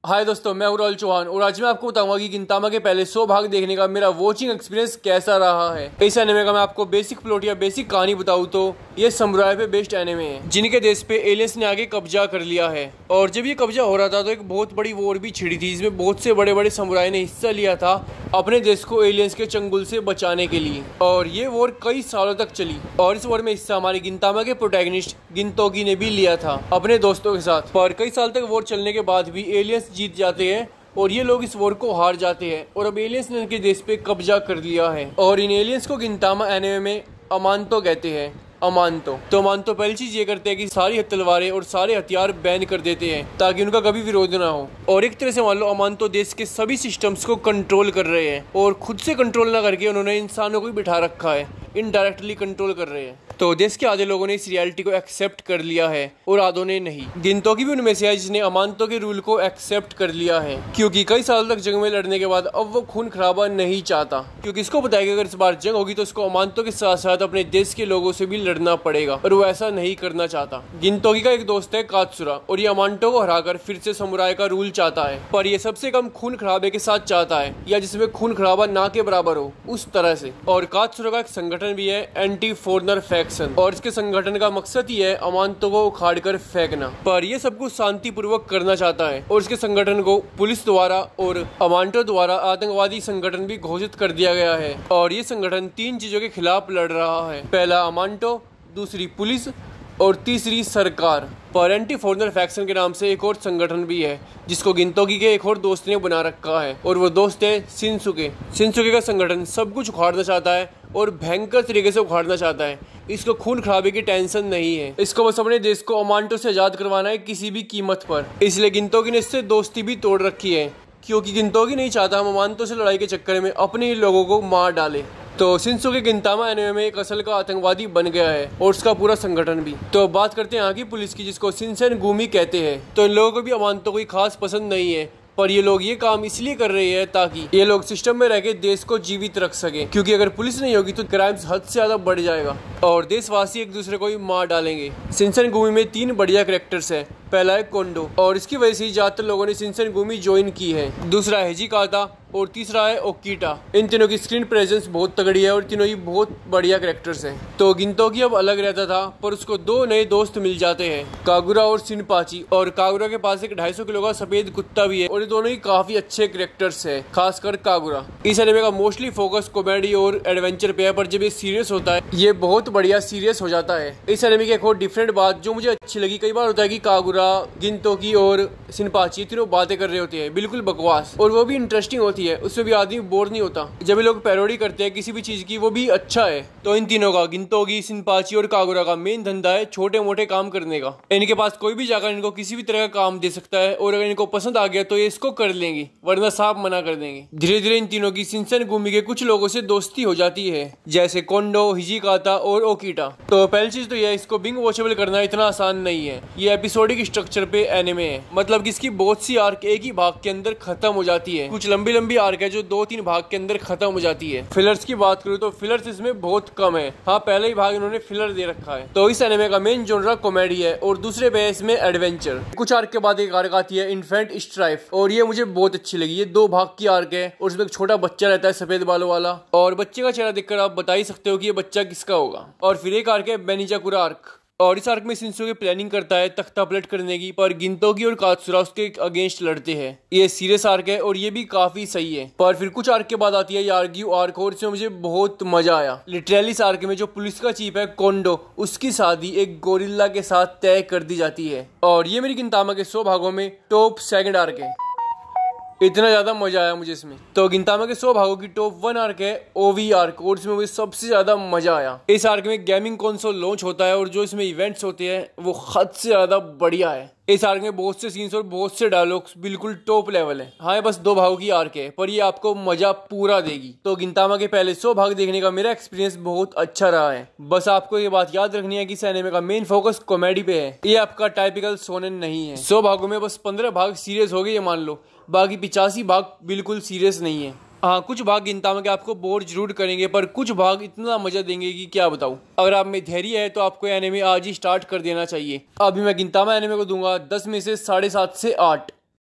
हाय दोस्तों, मैं हूं राहुल चौहान और आज मैं आपको बताऊंगा कि गिंतामा के पहले 100 भाग देखने का मेरा वॉचिंग एक्सपीरियंस कैसा रहा है। इस एनिमे का मैं आपको बेसिक प्लॉट या बेसिक कहानी बताऊं तो ये समुराई पे बेस्ड एनिमे है जिनके देश पे एलियंस ने आगे कब्जा कर लिया है। और जब ये कब्जा हो रहा था तो एक बहुत बड़ी वॉर भी छिड़ी थी जिसमें बहुत से बड़े बड़े समुराई ने हिस्सा लिया था अपने देश को एलियंस के चंगुल से बचाने के लिए। और ये वॉर कई सालों तक चली और इस वॉर में हिस्सा हमारे गिंतामा के प्रोटैगनिस्ट गिनतोगी ने भी लिया था अपने दोस्तों के साथ। पर कई साल तक वॉर चलने के बाद भी एलियंस जीत जाते हैं और ये लोग इस वॉर को हार जाते हैं और अब एलियंस ने इनके देश पे कब्जा कर लिया है। और इन एलियंस को गिंतामा एनिमे में अमांतो कहते हैं। अमांतो पहली चीज ये करते हैं कि सारी तलवारें और सारे हथियार बैन कर देते हैं ताकि उनका कभी विरोध ना हो। और एक तरह से मान लो अमांतो देश के सभी सिस्टम्स को कंट्रोल कर रहे हैं और खुद से कंट्रोल ना करके उन्होंने इंसानों को भी बिठा रखा है, इनडायरेक्टली कंट्रोल कर रहे हैं। तो देश के आधे लोगों ने इस रियलिटी को एक्सेप्ट कर लिया है और आधों ने नहीं। गिनतोगी भी उनमें से है जिसने अमांतो के रूल को एक्सेप्ट कर लिया है क्योंकि कई साल तक जंग में लड़ने के बाद अब वो खून खराबा नहीं चाहता क्योंकि इसको बताया कि अगर इस बार जंग होगी तो उसको अमांतो के साथ साथ अपने देश के लोगों से भी लड़ना पड़ेगा और वो ऐसा नहीं करना चाहता। गिनतोगी का एक दोस्त है कात्सुरा और ये अमांतो को हराकर फिर से समुराई का रूल चाहता है, पर ये सबसे कम खून खराबे के साथ चाहता है या जिसमें खून खराबा ना के बराबर हो उस तरह से। और कात्सुरा का एक संगठन भी है एंटी फॉरेनर फैक्शन और इसके संगठन का मकसद ही है अमांतो को उखाड़ कर फेंकना। पर ये सब कुछ शांतिपूर्वक करना चाहता है और इसके संगठन को पुलिस द्वारा और अमांतो द्वारा आतंकवादी संगठन भी घोषित कर दिया गया है। और ये संगठन 3 चीजों के खिलाफ लड़ रहा है, पहला अमांतो, दूसरी पुलिस और तीसरी सरकार। पर एंटी फॉरेनर फैक्शन के नाम से एक और संगठन भी है जिसको गिनतोगी के एक और दोस्त ने बना रखा है और वो दोस्त है शिनसुके का संगठन सब कुछ उखाड़ना चाहता है और भयंकर तरीके से उखाड़ना चाहता है। इसको खून खराबे की टेंशन नहीं है, इसको बस अपने देश को अमांतो से आजाद करवाना है किसी भी कीमत पर। इसलिए गिनतोगी ने इससे दोस्ती भी तोड़ रखी है क्योंकि गिनतोगी नहीं चाहता हम अमांतो से लड़ाई के चक्कर में अपने ही लोगों को मार डाले। तो शिनसुके गिंतामा एनिमे में एक असल का आतंकवादी बन गया है और उसका पूरा संगठन भी। तो बात करते हैं यहाँ की पुलिस की जिसको शिनसेनगुमी कहते हैं। तो इन लोगों को भी अमांतो कोई खास पसंद नहीं है, पर ये लोग ये काम इसलिए कर रहे हैं ताकि ये लोग सिस्टम में रह के देश को जीवित रख सके क्योंकि अगर पुलिस नहीं होगी तो क्राइम्स हद से ज्यादा बढ़ जाएगा और देशवासी एक दूसरे को ही मार डालेंगे। शिनसेनगुमी में 3 बढ़िया कैरेक्टर्स है। पहला है कोंडो और इसकी वजह से ज्यादातर लोगों ने शिनसेनगुमी ज्वाइन की है। दूसरा है हिजिकाता और तीसरा है ओकीटा। इन तीनों की स्क्रीन प्रेजेंस बहुत तगड़ी है और तीनों ही बहुत बढ़िया कैरेक्टर्स हैं। तो गिनतोगी अब अलग रहता था पर उसको 2 नए दोस्त मिल जाते हैं, कागुरा और शिनपाची। और कागुरा के पास एक 250 किलो का सफेद कुत्ता भी है और ये दोनों ही काफी अच्छे कैरेक्टर्स है, खासकर कागुरा। इस एनिमे का मोस्टली फोकस कॉमेडी और एडवेंचर पे है, पर जब ये सीरियस होता है ये बहुत बढ़िया सीरियस हो जाता है। इस एनिमे की एक और डिफरेंट बात जो मुझे अच्छी लगी, कई बार होता है कि कागुरा, गिनतोगी और शिनपाची तीनों बातें कर रहे होते हैं बिल्कुल बकवास और वो भी इंटरेस्टिंग होती है, उससे भी आदमी बोर नहीं होता। जब ये लोग पैरोडी करते हैं किसी भी चीज की वो भी अच्छा है। तो इन तीनों का, गिनतोगी, शिनपाची और कागुरा का मेन धंधा है छोटे मोटे काम करने का। इनके पास कोई भी जाकर इनको किसी भी तरह का काम दे सकता है और अगर इनको पसंद आ गया तो ये इसको कर लेंगे वरना साफ मना कर देंगे। धीरे धीरे इन तीनों की शिनसेनगुमी के कुछ लोगों से दोस्ती हो जाती है जैसे कोंडो, हिजिकाता और ओकीटा। तो पहली चीज तो यह इसको बिंग वॉचेबल करना इतना आसान नहीं है। ये एपिसोडिक स्ट्रक्चर पे एनिमे है, मतलब कि इसकी बहुत सी आर्क एक ही भाग के अंदर खत्म हो जाती है। कुछ लंबी लंबी आर्क है जो 2-3 भाग के अंदर खत्म हो जाती है। फिलर्स की बात करूँ तो फिलर्स इसमें बहुत कम है। हाँ, पहले ही भाग इन्होंने फिलर दे रखा है। तो इस एनिमे का मेन जॉनरा कॉमेडी है और दूसरे पे इसमें एडवेंचर। कुछ आर्क के बाद एक आर्क आती है इन्फेंट स्ट्राइफ और ये मुझे बहुत अच्छी लगी। ये 2 भाग की आर्क है और उसमें एक छोटा बच्चा रहता है सफेद बालों वाला और बच्चे का चेहरा देखकर आप बता ही सकते हो कि ये बच्चा किसका होगा। और फिर एक आर्क है बेनिजाकुरा आर्क और इस आर्क में शिनसुके प्लानिंग करता है तख्ता पलट करने की, पर गिनतोगी और कात्सुरा उसके अगेंस्ट लड़ते हैं। ये सीरियस आर्क है और ये भी काफी सही है। पर फिर कुछ आर्क के बाद आती है यार्ग्यू आर्क और इसमें मुझे बहुत मजा आया। लिटरली इस आर्क में जो पुलिस का चीफ है कोंडो, उसकी शादी एक गोरिल्ला के साथ तय कर दी जाती है। और ये मेरी गिंतामा के 100 भागों में टॉप 2 आर्क है। इतना ज्यादा मजा आया मुझे इसमें। तो गिंतामा के 100 भागों की टॉप 1 आर्क है ओवी आर्क और इसमें मुझे सबसे ज्यादा मजा आया। इस आर्क में गेमिंग कंसोल लॉन्च होता है और जो इसमें इवेंट्स होते हैं वो हद से ज्यादा बढ़िया है। इस आर्क में बहुत से सीन्स और बहुत से डायलॉग्स बिल्कुल टॉप लेवल है। हाँ, बस 2 भागों की आर्क है पर ये आपको मजा पूरा देगी। तो गिंतामा के पहले 100 भाग देखने का मेरा एक्सपीरियंस बहुत अच्छा रहा है। बस आपको ये बात याद रखनी है कि इस एनिमे का मेन फोकस कॉमेडी पे है, ये आपका टाइपिकल शोनेन नहीं है। 100 भागों में बस 15 भाग सीरियस हो गए ये मान लो, बाकी 85 भाग बिल्कुल सीरियस नहीं है। हाँ, कुछ भाग गिंतामा के आपको बोर जरूर करेंगे पर कुछ भाग इतना मजा देंगे कि क्या बताऊं। अगर आप में धैर्य है तो आपको एनिमे आज ही स्टार्ट कर देना चाहिए। अभी मैं गिंतामा एनिमे को दूंगा 10 में से 7.5 से 8।